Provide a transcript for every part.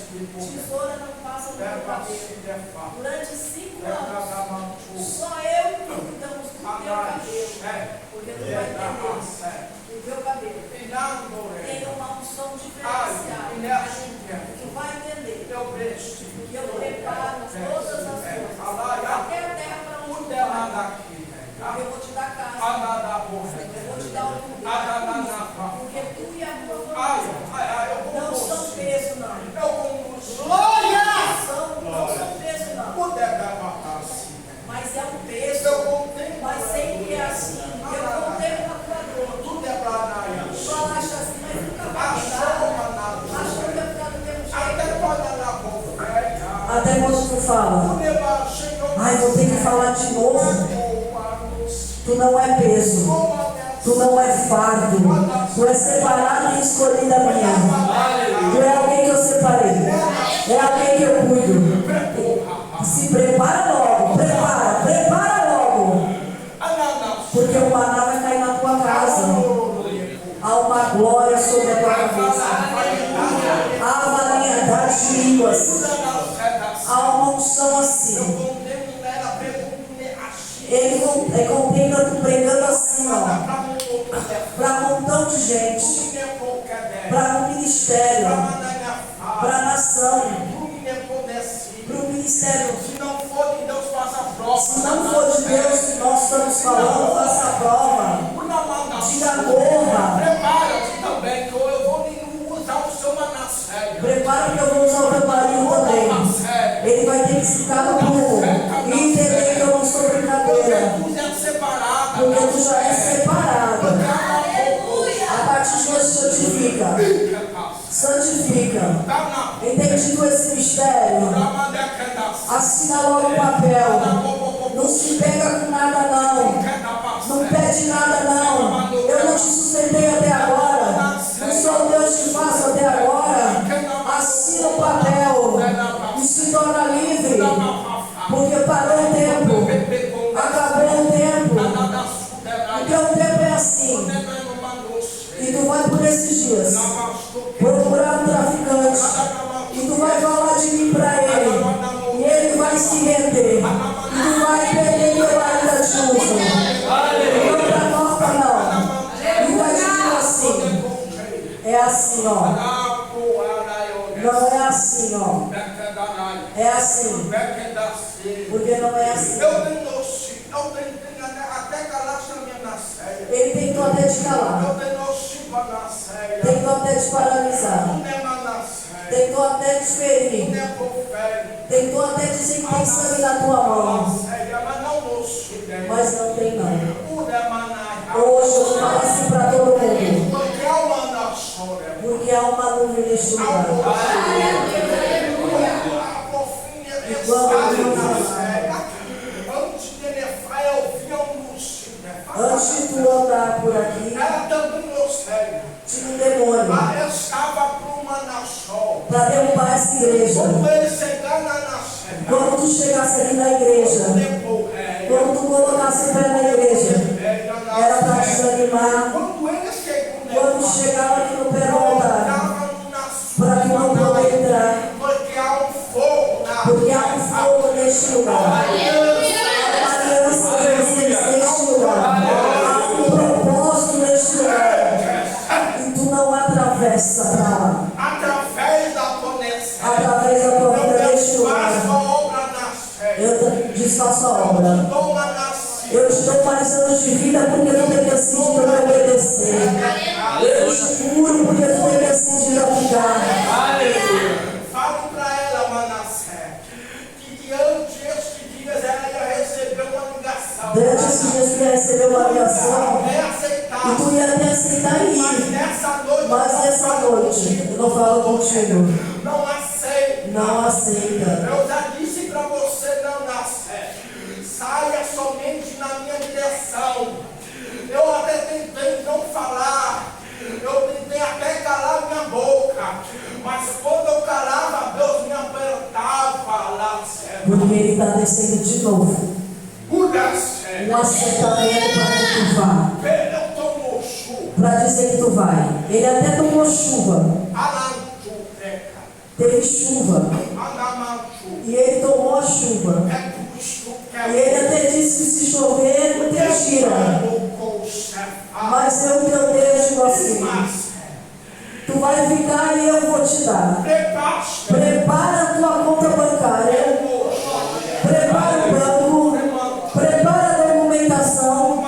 Tesoura não passa no meu cabelo. Durante 5 anos, só eu que cuidamos do meu cabelo. Porque tu vai entender. O meu cabelo tem uma unção diferenciada. Tu vai entender. Porque eu preparo todas as coisas. Até a terra para onde tu vai. Porque eu vou te dar casa. Eu vou te dar o porque tu e a tua família não são peso, não. Glória! Não são peso, não. Mas é um peso. Mas sempre é assim. Eu contemplo a tua dor. Tu acha assim, mas nunca vai mudar. Achou que ia ficar do mesmo jeito. Até quando tu fala, ai, vou ter que falar de novo. Tu não é peso, tu não é fardo, tu é separado e escolhida minha. Tu é alguém que eu separei, é alguém que eu cuido. Se prepara logo, prepara logo, porque o maná vai cair na tua casa. Há uma glória sobre a tua cabeça, há uma variedade de línguas, há uma unção assim. Ele contempla tu pregando assim, ó, para um montão de gente, para um ministério, para a nação, para o ministério. Se não for de Deus, faça a prova. Se não for de Deus que nós estamos falando, faça a prova. Diga morra. Prepara-te também, que eu vou usar o seu maná sério. Prepara que eu vou usar o teu marido também. Ele vai ter que ficar no prumo e entender que eu não sou brincadeira. Porque tu já é separado. A partir de hoje santifica. Entendido esse mistério, assina logo o papel. Não se pega com nada não. Não pede nada não. Eu não te sustentei até agora. Não sou o Deus que faço até agora. Assina o papel e se torna livre. Porque parou o tempo. Acabou o tempo. Porque o tempo é assim. E tu vai por esses dias procurar um traficante. E tu vai falar de mim para ele. E ele vai se render. E tu vai perder teu marido de uso. Não para morta não. E vai dizer assim. É assim, ó. Não é assim, ó. É assim. Porque não é assim. Ele tentou até te calar. Tentou até te paralisar. Tentou até te ferir. Tentou até dizer que tem sangue na tua mão. Mas não tem não. Hoje eu falo assim para todo mundo. Porque há uma nuvem neste lugar. E quando eu falar, antes de tu andar por aqui, tinha um demônio para derrubar essa igreja. Quando tu chegasse aqui na igreja, quando tu colocasse o pé na igreja, era para desanimar. Quando chegava aqui no pé do altar, para que não possa entrar. Porque há um fogo neste lugar. Neste lugar, há um propósito neste lugar, e tu não atravessa para lá, através da tua vida neste lugar. Eu desfaço a obra. Eu te dou mais anos de vida porque tu tem decidido me obedecer. Eu te curo porque tu tem decidido ficar. Fale para ela, Manassé, que diante destes dias ela ia receber uma ligação. Durante esses dias tu ia receber uma ligação e tu ia até aceitar e ir. Mas nessa noite eu não falo contigo. Não aceita. Eu já disse para você, não nascer. Saia somente na minha direção. Eu até tentei não falar. Eu tentei até calar minha boca. Mas quando eu calava, Deus me apertava lá. Porque ele está descendo de novo. Um assentamento para que tu vá. Para dizer que tu vai. Ele até tomou chuva. teve chuva. E ele tomou a chuva. E ele até disse que se chover, não tem tira. Mas eu, teu Deus, digo assim: tu vai ficar e eu vou te dar. Prepara a tua conta bancária. Prepara o banco. Prepara a documentação.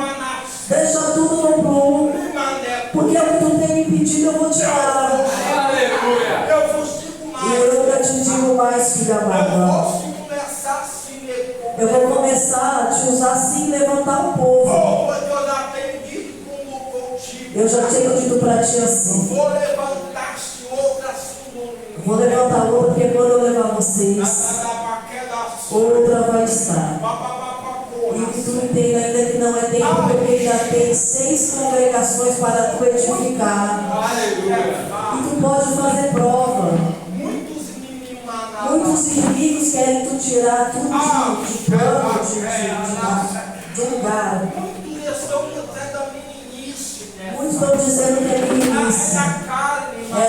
Deixa tudo no plumo. Porque o que tu tem me pedido, eu vou te dar. E eu nunca te digo mais, filha amada. Eu vou começar a te usar assim e levantar o povo. Eu já tinha dito para ti assim. Vou levantar outra, porque quando eu levar vocês, outra vai estar. E que tu entenda ainda que não é tempo, porque ainda tem 6 congregações para tu edificar. E tu pode fazer prova. Muitos inimigos querem tu tirar tudo de plano, de lugar. Muitos estão dizendo que é meninice. É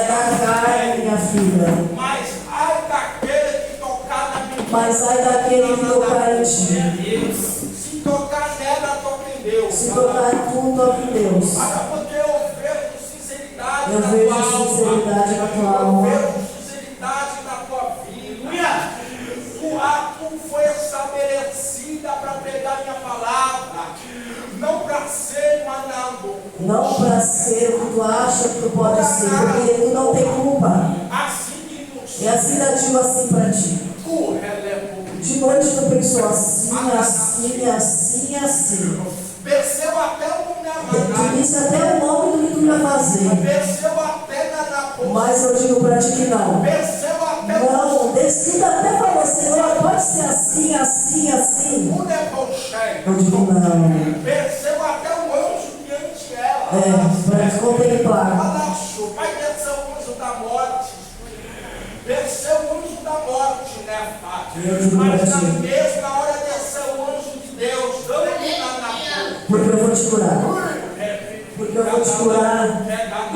da carne, minha filha. Mas ai daquele que tocar em ti. Se tocar nela, toca em Deus. Se tocar em tu, toca em Deus. Porque eu vejo sinceridade eu vejo sinceridade na tua alma. Eu vejo sinceridade na tua vida. O ato foi estabelecida para pegar minha palavra, não para ser manado. Não para ser o que tu acha que tu pode ser, porque tu não tem culpa. E assim eu digo assim para ti. De noite tu pensou assim, assim, assim, assim. Perceba até o nome. Tu disse até o nome do que tu ia fazer. Perceba até na mas eu digo para ti que não. Perceba até não, decida até falar, Senhor, pode ser assim, assim, assim. Eu digo não. Perceba até o anjo diante dela. Para contemplar. Vai descer o anjo da morte. Desceu o anjo da morte, né, Fábio? Mas na mesma hora desceu o anjo de Deus. Porque eu vou te curar. Porque eu vou te curar. E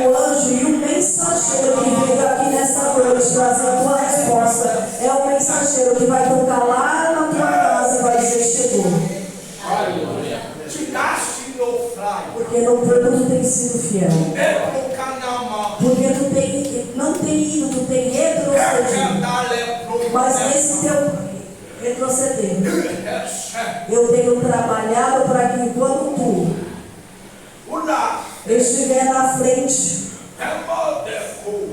o anjo e o mensageiro que veio aqui nessa noite trazer a tua resposta é o mensageiro que vai tocar lá na tua casa e vai dizer: chegou. Aleluia. Tiraste meu fraco. Porque no tu tem sido fiel. Porque tu não tem ido, tu tem retrocedido. Mas nesse teu retroceder, eu tenho trabalhado para que quando tu estiver na frente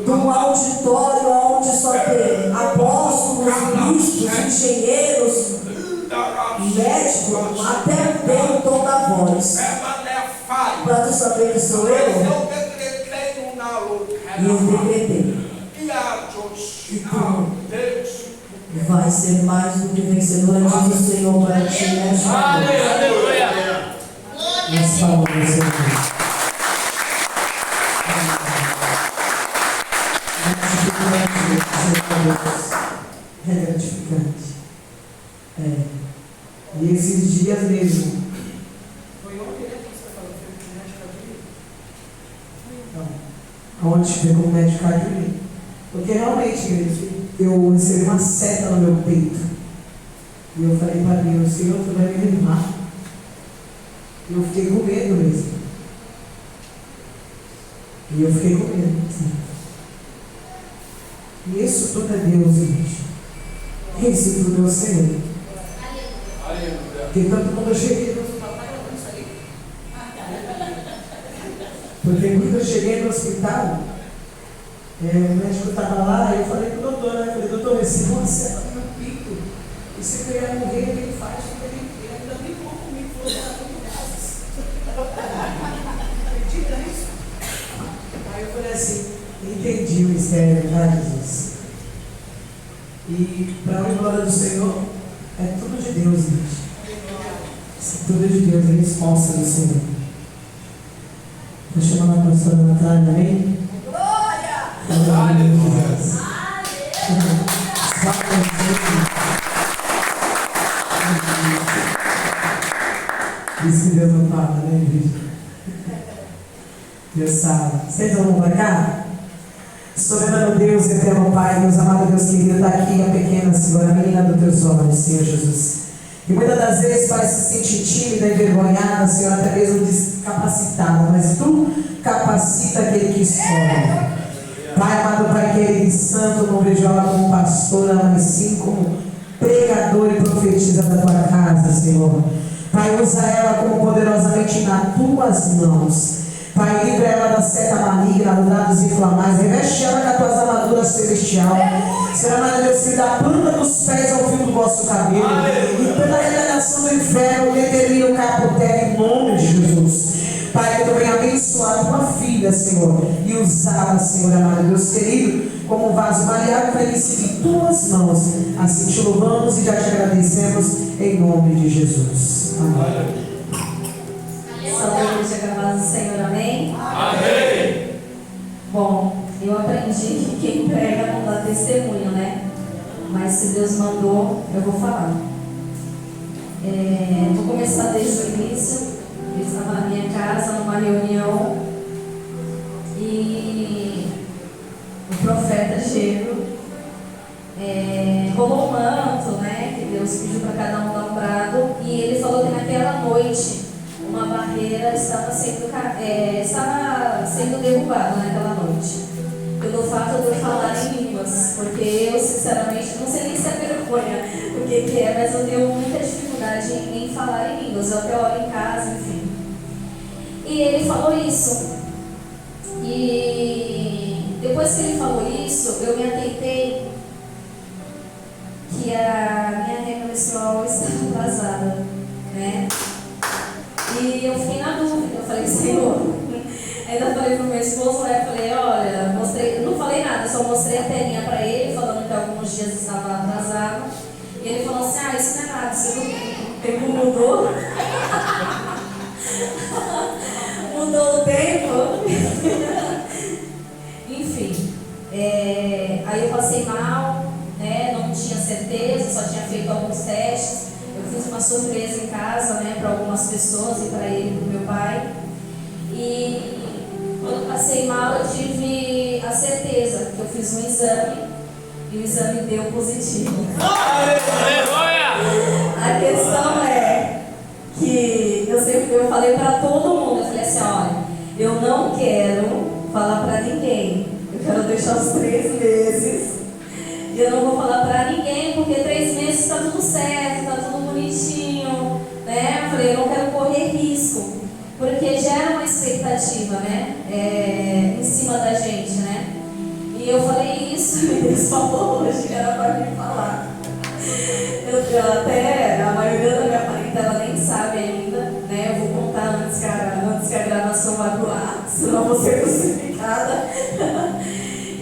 de um auditório onde só tem apóstolos, bispos, engenheiros, médicos, até tem o tom da voz, para tu saber que sou eu. E eu decretei. E tu vai ser mais do que vencedora, diz o Senhor para ti nesta noite. Aleluia. Nós falamos, Senhor. É gratificante. E esses dias mesmo. Foi ontem, né, que você falou? Foi com o médico cardiológico? Não. Ontem foi com o médico cardiológico. Porque realmente, eu recebi uma seta no meu peito. E eu falei para Deus: Senhor, tu vai me levar. Eu fiquei com medo mesmo. E eu fiquei com medo. Sim. E isso tudo é Deus, gente. Isso tudo é o Senhor. Porque tanto quando eu cheguei no hospital, o médico estava lá, eu falei para o doutor, né? Eu falei: doutor, esse não acerta no meu peito. E se eu pegar morrer, ele faz, ele ainda nem falou comigo, falou para gases. Acredita nisso? Aí eu falei assim: entendi o mistério, já, Jesus. E para a glória do Senhor, é tudo de Deus, gente. Se tudo é de Deus, é resposta do Senhor. Estou chamando a pastora Natália, amém? Glória! Aleluia! Isso que Deus não fala, né, gente? Deus sabe. Vocês vão para cá? Soberano Deus, eterno Pai, Deus amado, Deus querido, está aqui a pequena, Senhor, a menina dos teus olhos, Senhor Jesus. E muitas das vezes, Pai, se sente tímida, envergonhada, Senhor, até mesmo descapacitada, mas Tu capacita aquele que escolhe. Pai amado, Pai querido e santo, não vejo ela como pastora, mas sim como pregadora e profetisa da Tua casa, Senhor. Pai, usa ela como poderosamente nas Tuas mãos. Pai, livra ela da seta maligna, dos dados inflamais, reveste ela com as Tuas armaduras celestial. Senhor amado, Deus, que da planta dos pés ao fio do vosso cabelo, e pela regeneração do inferno, determina o capo terra em nome de Jesus. Pai, que Tu venha abençoar a Tua filha, Senhor, e usá-la, Senhor amado, Deus querido, como um vaso maleável para receber em Tuas mãos. Assim te louvamos e já te agradecemos, em nome de Jesus. Amém. Saúde, acabado do Senhor, amém? Amém. Bom, eu aprendi que quem prega não dá testemunho, né? Mas se Deus mandou, eu vou falar. Vou começar desde o início. Eu estava na minha casa, numa reunião, e o profeta Gero rolou um manto, né? Que Deus pediu para cada um dar um brado, e ele falou que naquela noite uma barreira estava sendo derrubada naquela noite, pelo fato de eu falar em línguas, porque eu sinceramente não sei nem se é vergonha o que é, mas eu tenho muita dificuldade em falar em línguas. Eu até oro em casa, enfim. E ele falou isso, e depois que ele falou isso, eu me atentei que a minha regra menstrual estava atrasada, né? E eu fiquei na dúvida, eu falei, Senhor, ainda falei pro meu esposo, né? Falei, olha, não falei nada, só mostrei a telinha para ele, falando que alguns dias estava atrasado. E ele falou assim, isso não é nada, você não, o tempo mudou. Mudou o tempo. Enfim, aí eu passei mal, né? Não tinha certeza, só tinha feito alguns testes. Eu fiz uma surpresa em casa, né, para algumas pessoas e para ele e para o meu pai. E quando passei mal, eu tive a certeza que eu fiz um exame e o exame deu positivo. A questão é que eu falei para todo mundo, eu falei assim, olha, eu não quero falar para ninguém, eu quero deixar os 3 meses. E eu não vou falar pra ninguém, porque 3 meses tá tudo certo, tá tudo bonitinho, né? Eu falei, eu não quero correr risco, porque gera uma expectativa, né? Em cima da gente, né? E eu falei isso, e Deus falou hoje que era pra mim falar. Até a maioria da minha parentela nem sabe ainda, né? Eu vou contar antes que a gravação vá pro ar, senão eu vou ser crucificada.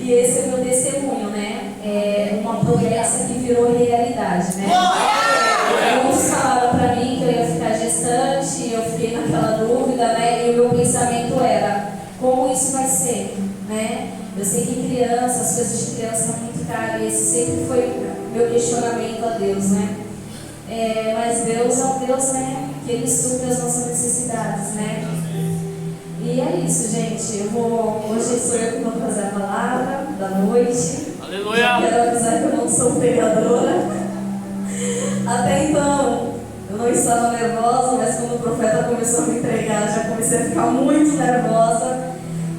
E esse é o meu testemunho, né? Uma promessa que virou realidade, né? Muitos falaram pra mim que eu ia ficar gestante, eu fiquei naquela dúvida, né? E o meu pensamento era, como isso vai ser, né? Eu sei que criança, as coisas de criança são muito caras, e esse sempre foi o meu questionamento a Deus, né? Mas Deus é um Deus, né? Que Ele supre as nossas necessidades, né? E é isso, gente. Hoje sou eu que vou trazer a palavra da noite. Aleluia! Quero avisar que eu não sou pregadora. Até então, eu não estava nervosa, mas quando o profeta começou a me entregar, já comecei a ficar muito nervosa.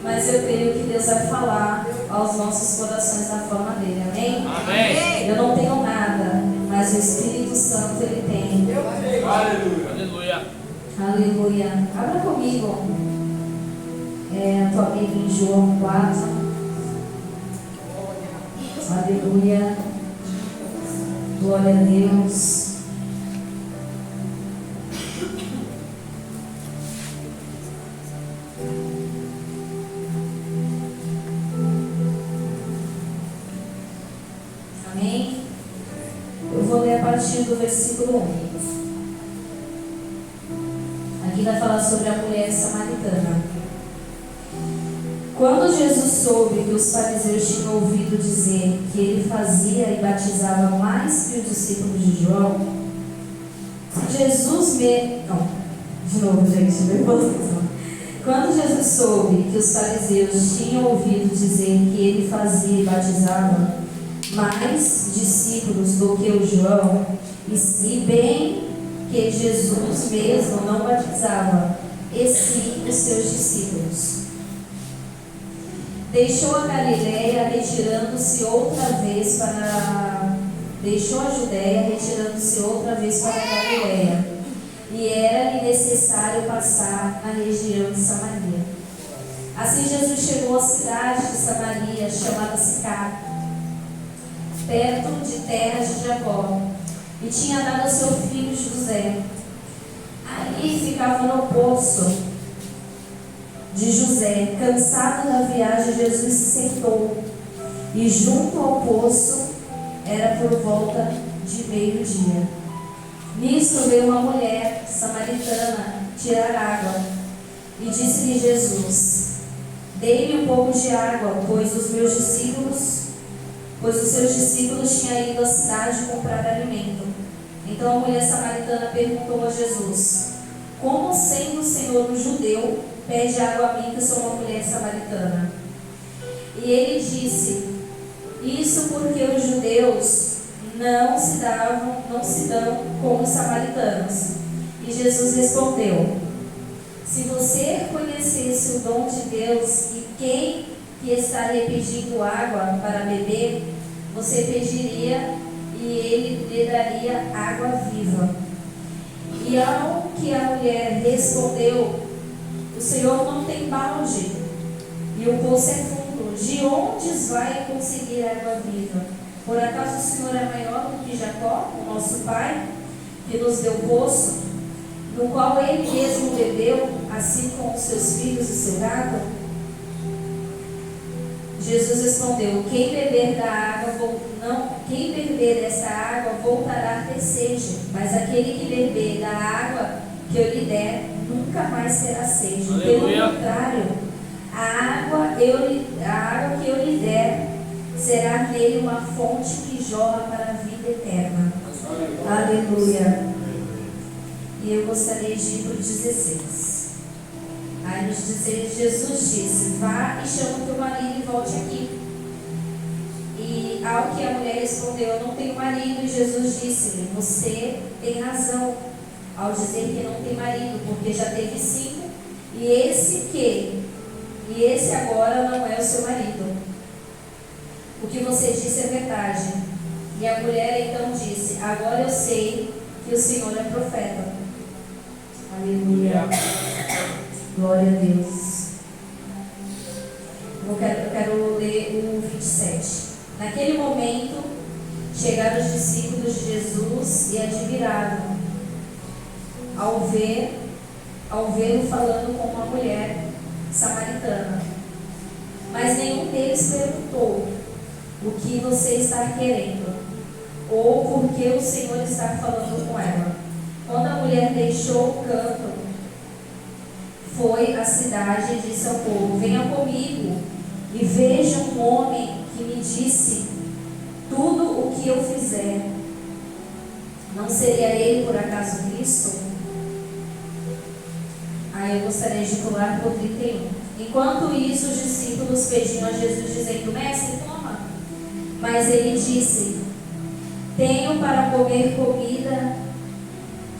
Mas eu creio que Deus vai falar aos nossos corações da forma dele. Amém? Amém! Eu não tenho nada, mas o Espírito Santo ele tem. Aleluia! Aleluia! Aleluia! Abra comigo. A tua Bíblia em João 4. Aleluia. Glória a Deus. Amém? Eu vou ler a partir do versículo 1. Aqui vai falar sobre a mulher samaritana. Quando Jesus soube que os fariseus tinham ouvido dizer que ele fazia e batizava mais que os discípulos de João, Quando Quando Jesus soube que os fariseus tinham ouvido dizer que ele fazia e batizava mais discípulos do que o João, e bem que Jesus mesmo não batizava, e sim os seus discípulos, deixou a Galileia, retirando-se outra vez para... Deixou a Judéia, retirando-se outra vez para a Galileia, e era-lhe necessário passar na região de Samaria. Assim Jesus chegou à cidade de Samaria, chamada Sicar, perto de terra de Jacó, e tinha dado ao seu filho José. Ali ficava no poço de José. Cansado da viagem, Jesus se sentou, e junto ao poço era por volta de meio-dia. Nisso veio uma mulher samaritana tirar água, e disse-lhe Jesus: dei-me um pouco de água, pois os seus discípulos tinham ido à cidade comprar alimento. Então a mulher samaritana perguntou a Jesus: como, sendo o Senhor um judeu, pede água a mim, que sou uma mulher samaritana? E ele disse: isso porque os judeus não se dão com os samaritanos. E Jesus respondeu: se você conhecesse o dom de Deus e quem que estaria pedindo água para beber, você pediria e ele lhe daria água viva. E ao que a mulher respondeu: o Senhor não tem balde e o poço é fundo, de onde vai conseguir água viva? Por acaso o Senhor é maior do que Jacó, o nosso pai, que nos deu o poço, no qual ele mesmo bebeu, assim como os seus filhos e seu gado? Jesus respondeu: quem beber dessa água voltará a ter sede, mas aquele que beber da água que eu lhe der nunca mais terá sede. Aleluia. Pelo contrário, a água que eu lhe der será nele uma fonte que jorra para a vida eterna. Aleluia. E eu gostaria de ir para o 16. Aí nos 16, Jesus disse: vá e chama o teu marido e volte aqui. E ao que a mulher respondeu: eu não tenho marido. E Jesus disse-lhe: você tem razão ao dizer que não tem marido, porque já teve 5, e esse agora não é o seu marido. O que você disse é verdade. E a mulher então disse: agora eu sei que o Senhor é profeta. Aleluia. Glória a Deus. Eu quero ler o 27. Naquele momento, chegaram os discípulos de Jesus e admiraram ao vê-lo falando com uma mulher samaritana. Mas nenhum deles perguntou: o que você está querendo? Ou por que o Senhor está falando com ela? Quando a mulher deixou o canto, foi à cidade e disse ao povo: venha comigo e veja um homem que me disse tudo o que eu fizer. Não seria ele por acaso Cristo? Aí eu gostaria de pular para o 31. Enquanto isso, os discípulos pediam a Jesus, dizendo: mestre, toma. Mas ele disse: tenho para comer comida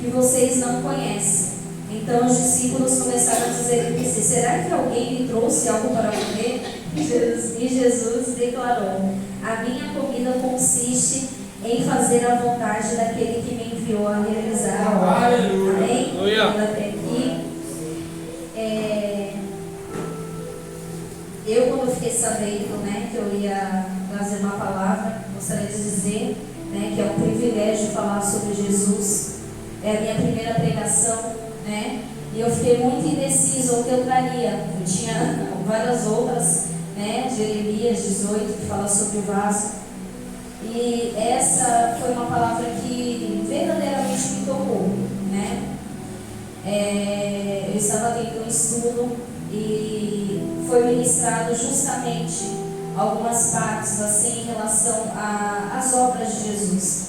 que vocês não conhecem. Então os discípulos começaram a dizer entre si: será que alguém lhe trouxe algo para comer? E Jesus declarou: a minha comida consiste em fazer a vontade daquele que me enviou a realizar a obra. Amém? Até aqui. Eu, quando fiquei sabendo, que eu ia trazer uma palavra, gostaria de dizer, que é um privilégio falar sobre Jesus. É a minha primeira pregação, e eu fiquei muito indecisa o que eu traria. Eu tinha várias outras, Jeremias 18, que fala sobre o vaso. E essa foi uma palavra que verdadeiramente me tocou, Eu estava tendo um estudo e foi ministrado justamente algumas partes assim em relação às obras de Jesus,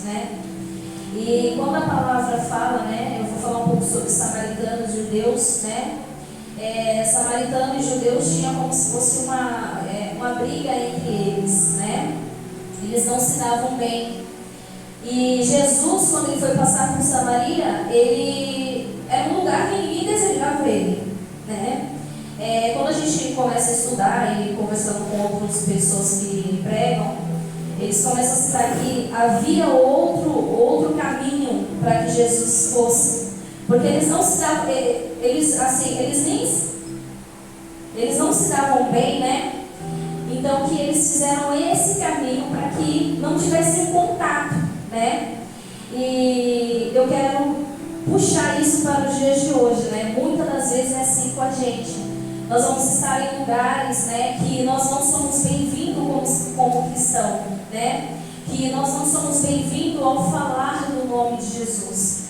E quando a palavra fala, eu vou falar um pouco sobre os samaritanos, judeus, samaritano e judeus tinha como se fosse uma briga entre eles, né? Eles não se davam bem. E Jesus, quando ele foi passar por Samaria, ele era um lugar que ninguém desejava ele, né? Quando a gente começa a estudar e conversando com outras pessoas que pregam, eles começam a citar que havia outro caminho para que Jesus fosse, porque eles não se davam, eles não se davam bem, né? Então que eles fizeram esse caminho para que não tivessem contato, né? E eu quero puxar isso para os dias de hoje, né? Muitas das vezes é assim com a gente. Nós vamos estar em lugares, né, que nós não somos bem-vindos como cristão, né? Que nós não somos bem-vindos ao falar do nome de Jesus.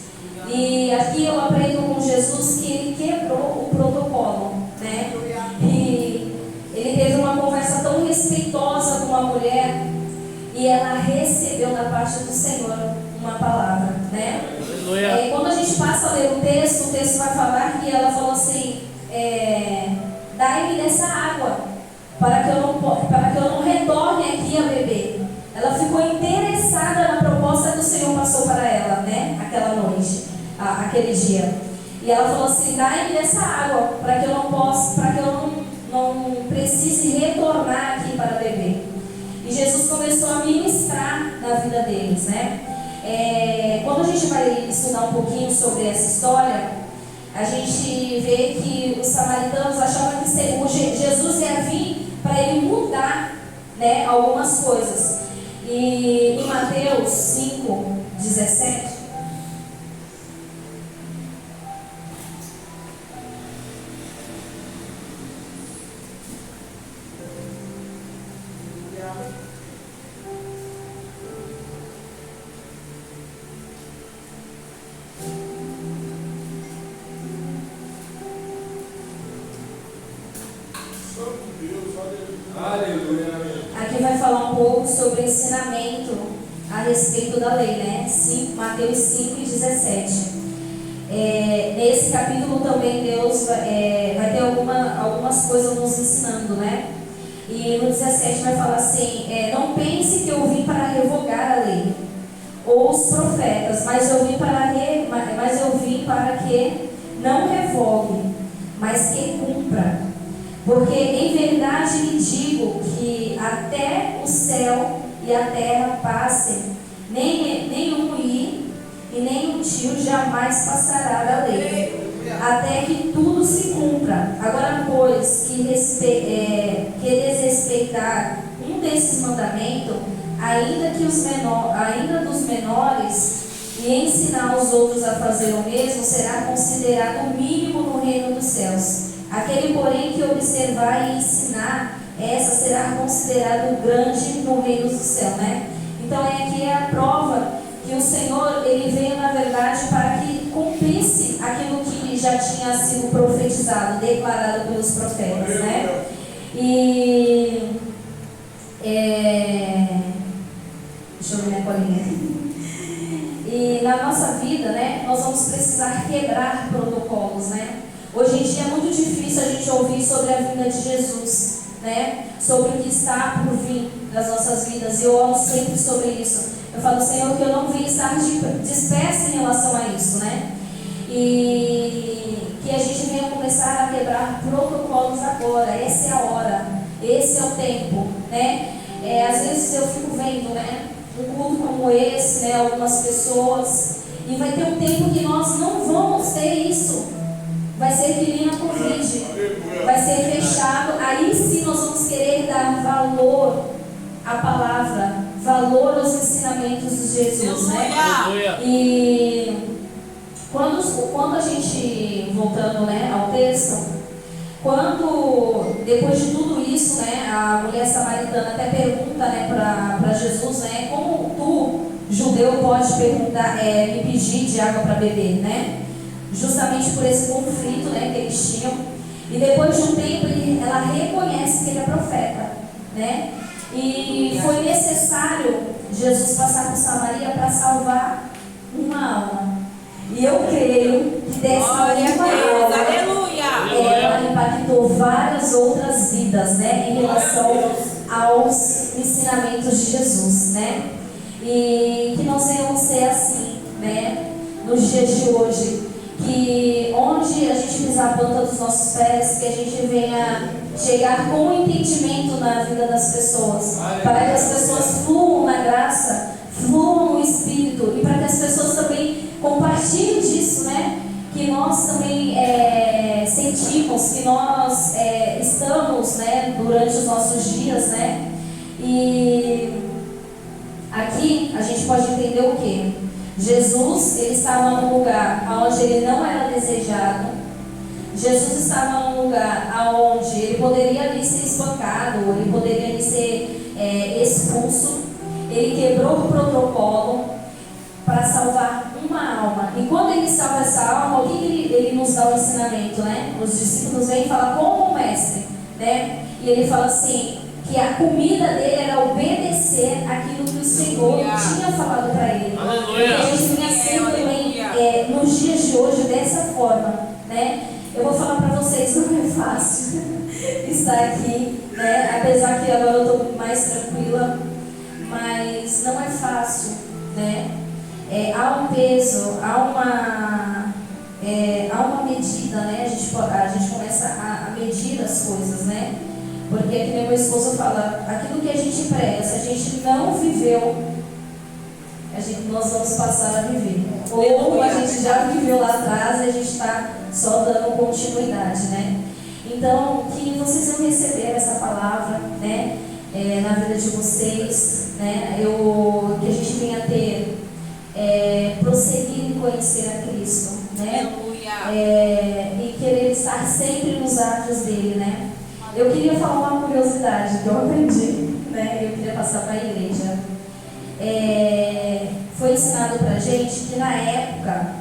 E aqui eu aprendo com Jesus que ele quebrou o protocolo, né? E ele teve uma conversa tão respeitosa com uma mulher e ela recebeu da parte do Senhor uma palavra, né? Quando a gente passa a ler o texto vai falar que ela falou assim: dai-me dessa água, para que eu não retorne aqui a beber. Ela ficou interessada na proposta que o Senhor passou para ela, né? Aquela noite, aquele dia. E ela falou assim: dai-me dessa água, para que eu não precise retornar aqui para beber. E Jesus começou a ministrar na vida deles, né? Quando a gente vai estudar um pouquinho sobre essa história, a gente vê que os samaritanos achavam que Jesus ia vir para ele mudar, né, algumas coisas. E em Mateus 5:17, aqui vai falar um pouco sobre ensinamento a respeito da lei, né? Mateus 5:17. Nesse capítulo também Deus vai ter algumas coisas nos ensinando, né? E no 17 vai falar assim: não pense que eu vim para revogar a lei ou os profetas, mas eu vim para que não revogue, mas que cumpra. Porque em verdade lhe digo que até o céu e a terra passem, nem um i e nem um tio jamais passará da lei, até que tudo se cumpra. Agora, pois, que desrespeitar um desses mandamentos, ainda dos menores, e ensinar os outros a fazer o mesmo, será considerado o mínimo no reino dos céus. Aquele, porém, que observar e ensinar, essa será considerado grande no reino do céu, né? Então, aqui é a prova que o Senhor, ele veio, na verdade, para que cumprisse aquilo que já tinha sido profetizado, declarado pelos profetas, né? E... deixa eu ver minha colinha. E na nossa vida, né, nós vamos precisar quebrar protocolos, né? Hoje em dia é muito difícil a gente ouvir sobre a vinda de Jesus, né? Sobre o que está por vir das nossas vidas. E eu amo sempre sobre isso. Eu falo, Senhor, que eu não vim estar dispersa em relação a isso, né? E que a gente venha começar a quebrar protocolos agora. Essa é a hora, esse é o tempo, né? Às vezes eu fico vendo, né, um culto como esse, né, algumas pessoas, e vai ter um tempo que nós não vamos ter isso. Vai ser que nem a Covid, vai ser fechado. Aí sim nós vamos querer dar valor à palavra, valor aos ensinamentos de Jesus, né? E quando a gente, voltando, né, ao texto, depois de tudo isso, né, a mulher samaritana até pergunta, né, para Jesus, né, como tu, judeu, pode me pedir de água para beber, né? Justamente por esse conflito, né, que eles tinham. E depois de um tempo ela reconhece que ele é profeta, né? E foi necessário Jesus passar por Samaria para salvar uma alma. E eu creio que dessa uma alma, ela impactou várias outras vidas, né, em relação aos ensinamentos de Jesus, né? E que nós venhamos ser assim, né, nos dias de hoje, que onde a gente pisar a planta dos nossos pés, que a gente venha chegar com o entendimento na vida das pessoas, para que as pessoas fluam na graça, fluam no Espírito, e para que as pessoas também compartilhem disso, né? Que nós também sentimos, que nós estamos, né, durante os nossos dias, né? E aqui a gente pode entender o quê? Jesus, ele estava num lugar onde ele não era desejado. Jesus estava num lugar onde ele poderia ali ser espancado, ele poderia ali ser expulso. Ele quebrou o protocolo para salvar uma alma. E quando ele salva essa alma, o que ele nos dá o ensinamento, né? Os discípulos vêm falar com o mestre, né? E ele fala assim, que a comida dele era obedecer aquilo que o Senhor tinha falado para ele. E a gente vinha sendo também, nos dias de hoje, dessa forma, né? Eu vou falar para vocês, não é fácil estar aqui, né? Apesar que agora eu estou mais tranquila, mas não é fácil, né? Há um peso, há uma medida, né? A gente começa a medir as coisas, né? Porque que meu esposo fala, aquilo que a gente prega, se a gente não viveu, nós vamos passar a viver. Ou a gente já viveu lá atrás e a gente está só dando continuidade, né? Então, que vocês vão receber essa palavra, né? Na vida de vocês, né? Que a gente venha ter, prosseguir em conhecer a Cristo, né? E querer estar sempre nos atos dele, né? Eu queria falar uma curiosidade que eu aprendi, né? Eu queria passar para a igreja. Foi ensinado para a gente que na época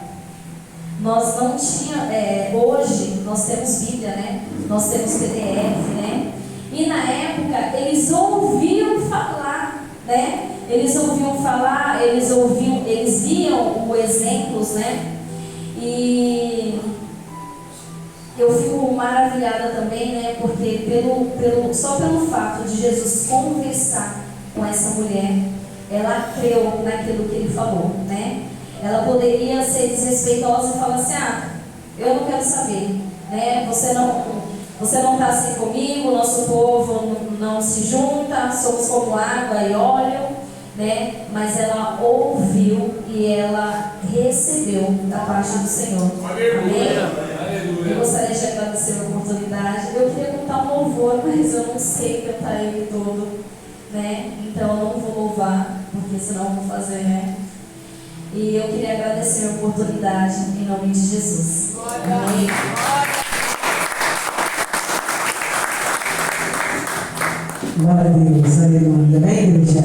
nós não tínhamos, hoje nós temos Bíblia, né? Nós temos PDF, né? E na época eles ouviam falar, né? Eles ouviam falar, eles viam os exemplos, né? E eu fico maravilhada também, né? Porque só pelo fato de Jesus conversar com essa mulher, ela creu naquilo que ele falou, né? Ela poderia ser desrespeitosa e falar assim, eu não quero saber, né? Você não está assim comigo, nosso povo não se junta, somos como água e óleo, né? Mas ela ouviu e ela recebeu da parte do Senhor. Amém? Eu gostaria de agradecer a oportunidade. Eu queria contar um louvor, mas eu não sei cantar ele todo, né? Então eu não vou louvar, porque senão eu vou fazer, né? E eu queria agradecer a oportunidade em nome de Jesus. Amém. Glória a Deus, aleluia, né, igreja?